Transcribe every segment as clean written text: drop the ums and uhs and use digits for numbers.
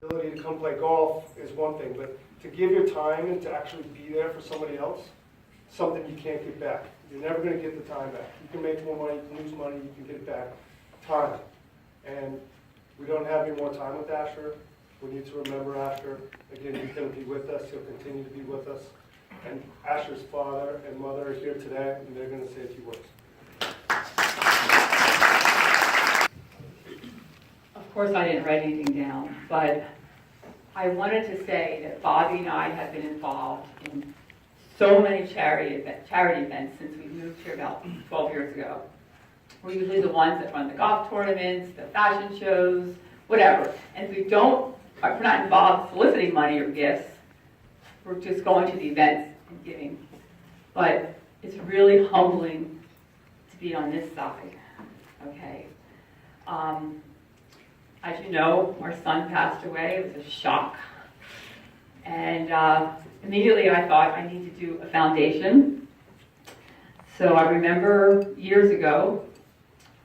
ability to come play golf is one thing, but to give your time and to actually be there for somebody else, something you can't get back. You're never going to get the time back. You can make more money, you can lose money, you can get it back. Time. And we don't have any more time with Asher. We need to remember Asher. Again, he's going to be with us. He'll continue to be with us. And Asher's father and mother are here today, and they're going to say a few words. Of course, I didn't write anything down, but I wanted to say that Bobby and I have been involved in so many charity events since we moved here about 12 years ago. We're usually the ones that run the golf tournaments, the fashion shows, whatever. And if if we're not involved soliciting money or gifts, we're just going to the events and giving. But it's really humbling to be on this side, okay? As you know, our son passed away. It was a shock. And immediately I thought, I need to do a foundation. So I remember years ago,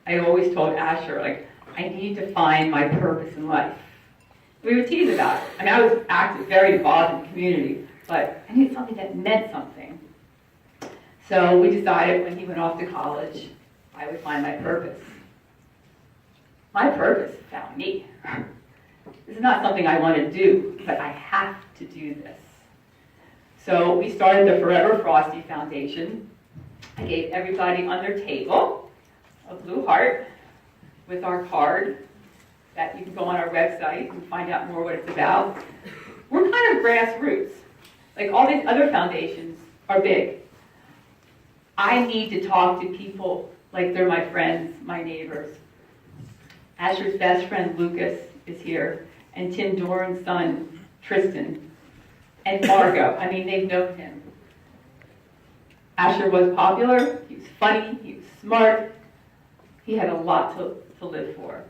I always told Asher, like, I need to find my purpose in life. We would tease about it. I mean, I was active, very involved in the community, but I needed something that meant something. So we decided when he went off to college, I would find my purpose. My purpose found me. This is not something I want to do, but I have to do this. So we started the Forever Frosty Foundation. I gave everybody on their table a blue heart with our card that you can go on our website and find out more what it's about. We're kind of grassroots. Like all these other foundations are big. I need to talk to people like they're my friends, my neighbors. Asher's best friend, Lucas, is here, and Tim Doran's son, Tristan, and Margot. I mean, they've known him. Asher was popular, he was funny, he was smart, he had a lot to live for.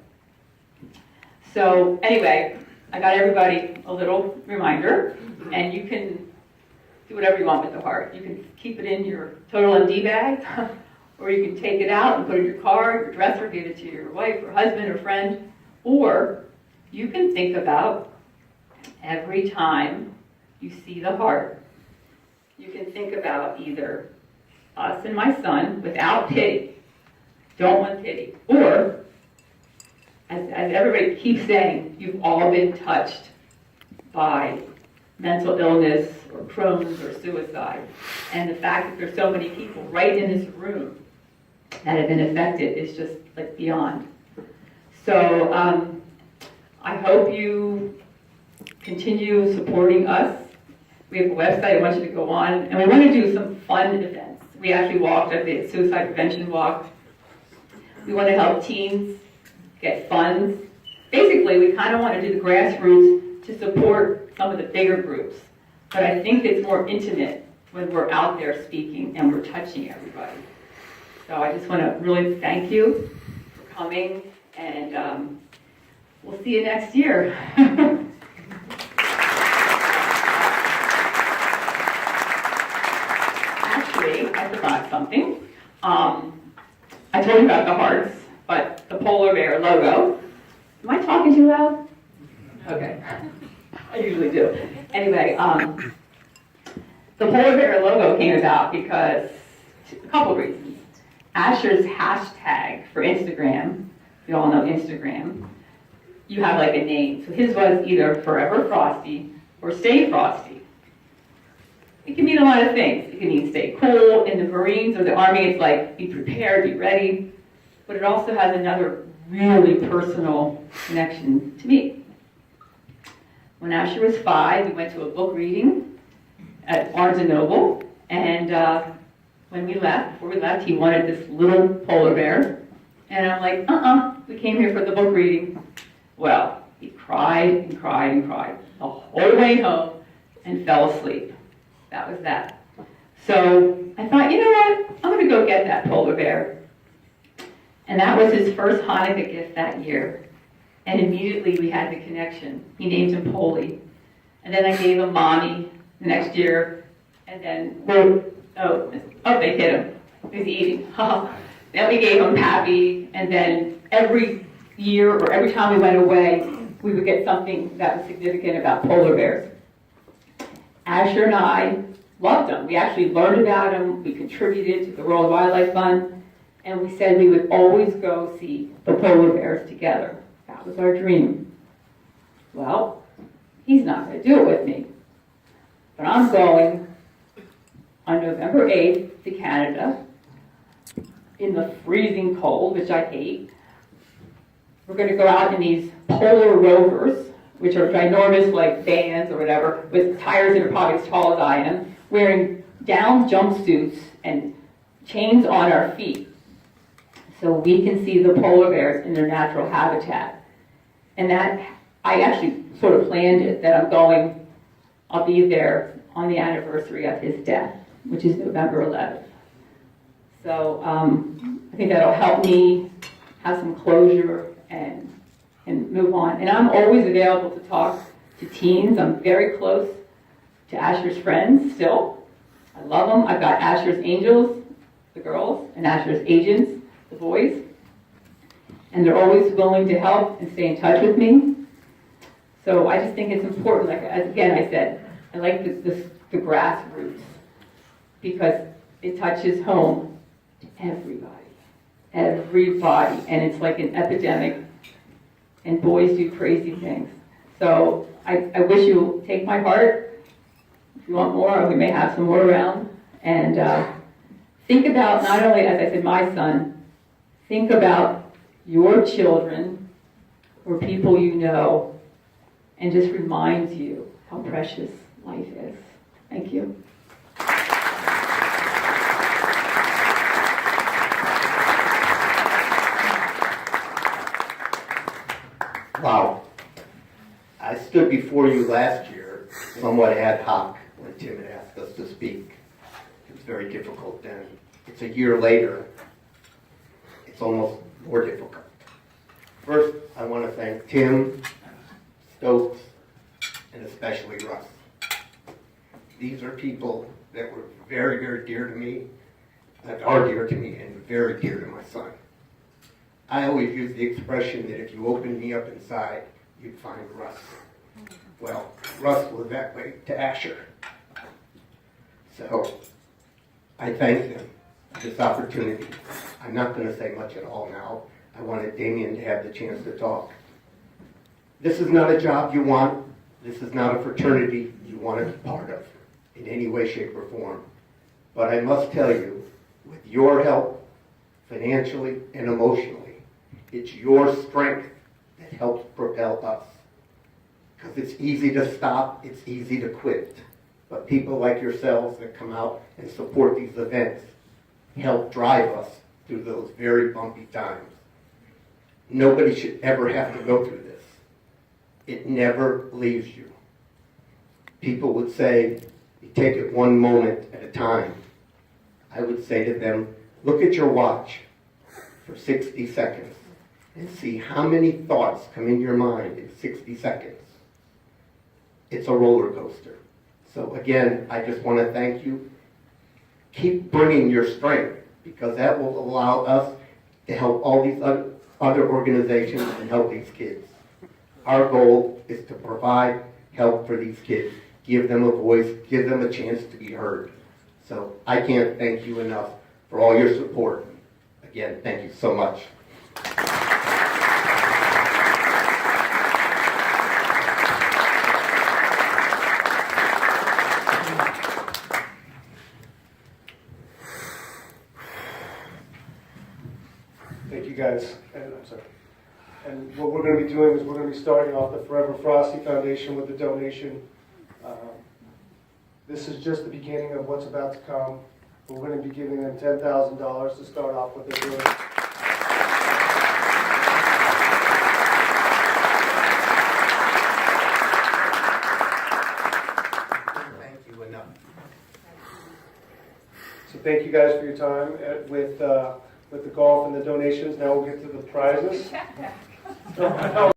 So anyway, I got everybody a little reminder, and you can do whatever you want with the heart. You can keep it in your Total MD bag, or you can take it out and put it in your car, your dresser, give it to your wife or husband or friend, or you can think about every time you see the heart, you can think about either us and my son without pity, don't want pity, or as everybody keeps saying, you've all been touched by mental illness or Crohn's or suicide. And the fact that there's so many people right in this room that have been affected is just like beyond. So I hope you continue supporting us. We have a website I want you to go on, and we want to do some fun events. We actually walked at the Suicide Prevention Walk. We want to help teens get funds. Basically, we kind of want to do the grassroots to support some of the bigger groups. But I think it's more intimate when we're out there speaking and we're touching everybody. So I just want to really thank you for coming, and we'll see you next year. Actually, I forgot something. I told you about the hearts, but the polar bear logo. Am I talking too loud? Okay. I usually do. Anyway, the polar bear logo came about because a couple of reasons. Asher's hashtag for Instagram, you all know Instagram, you have like a name. So his was either Forever Frosty or Stay Frosty. It can mean a lot of things. It can mean stay cool. In the Marines or the Army, it's like be prepared, be ready. But it also has another really personal connection to me. When Asher was 5, we went to a book reading at Barnes & Noble, and when we left, before we left, he wanted this little polar bear, and I'm like, we came here for the book reading. Well, he cried and cried and cried the whole way home and fell asleep. That was that. So I thought, you know what, I'm going to go get that polar bear. And that was his first Hanukkah gift that year. And immediately we had the connection. He named him Polly. And then I gave him Mommy the next year. And then, they hit him. He was eating. Then we gave him Pappy. And then every year or every time we went away, we would get something that was significant about polar bears. Asher and I loved them. We actually learned about them. We contributed to the World Wildlife Fund, and we said we would always go see the polar bears together. That was our dream. Well, he's not going to do it with me, but I'm going on November 8th to Canada in the freezing cold, which I hate. We're going to go out in these polar rovers, which are ginormous, like vans or whatever, with tires that are probably as tall as I am, wearing down jumpsuits and chains on our feet so we can see the polar bears in their natural habitat. And that, I actually sort of planned it, that I'll be there on the anniversary of his death, which is November 11th. So I think that'll help me have some closure and move on. And I'm always available to talk to teens. I'm very close to Asher's friends still. I love them. I've got Asher's angels, the girls, and Asher's agents, the boys. And they're always willing to help and stay in touch with me. So I just think it's important, like again I said, I like the grassroots because it touches home to everybody, and it's like an epidemic, and boys do crazy things. So I wish you'll take my heart. If you want more, we may have some more around. And think about not only, as I said, my son, think about your children or people you know, and just reminds you how precious life is. Thank you. Wow. I stood before you last year, somewhat ad hoc, when Tim had asked us to speak. It was very difficult then. It's a year later. It's almost more difficult. First, I want to thank Tim, Stokes, and especially Russ. These are people that were very, very dear to me, that are dear to me, and very dear to my son. I always use the expression that if you opened me up inside, you'd find Russ. Well, Russ was that way to Asher. So, I thank them for this opportunity. I'm not going to say much at all now. I wanted Damien to have the chance to talk. This is not a job you want. This is not a fraternity you want to be part of in any way, shape, or form. But I must tell you, with your help, financially and emotionally, it's your strength that helps propel us. Because it's easy to stop, it's easy to quit. But people like yourselves that come out and support these events help drive us through those very bumpy times. Nobody should ever have to go through this. It never leaves you. People would say, you take it one moment at a time. I would say to them, look at your watch for 60 seconds and see how many thoughts come in your mind in 60 seconds. It's a roller coaster. So again, I just want to thank you. Keep bringing your strength, because that will allow us to help all these other organizations and help these kids. Our goal is to provide help for these kids, give them a voice, give them a chance to be heard. So I can't thank you enough for all your support. Again, thank you so much. Thank you guys. And I'm sorry. And what we're going to be doing is we're going to be starting off the Forever Frosty Foundation with a donation. This is just the beginning of what's about to come. We're going to be giving them $10,000 to start off what they're doing. Thank you enough. So thank you guys for your time with the golf and the donations. Now we'll get to the prizes.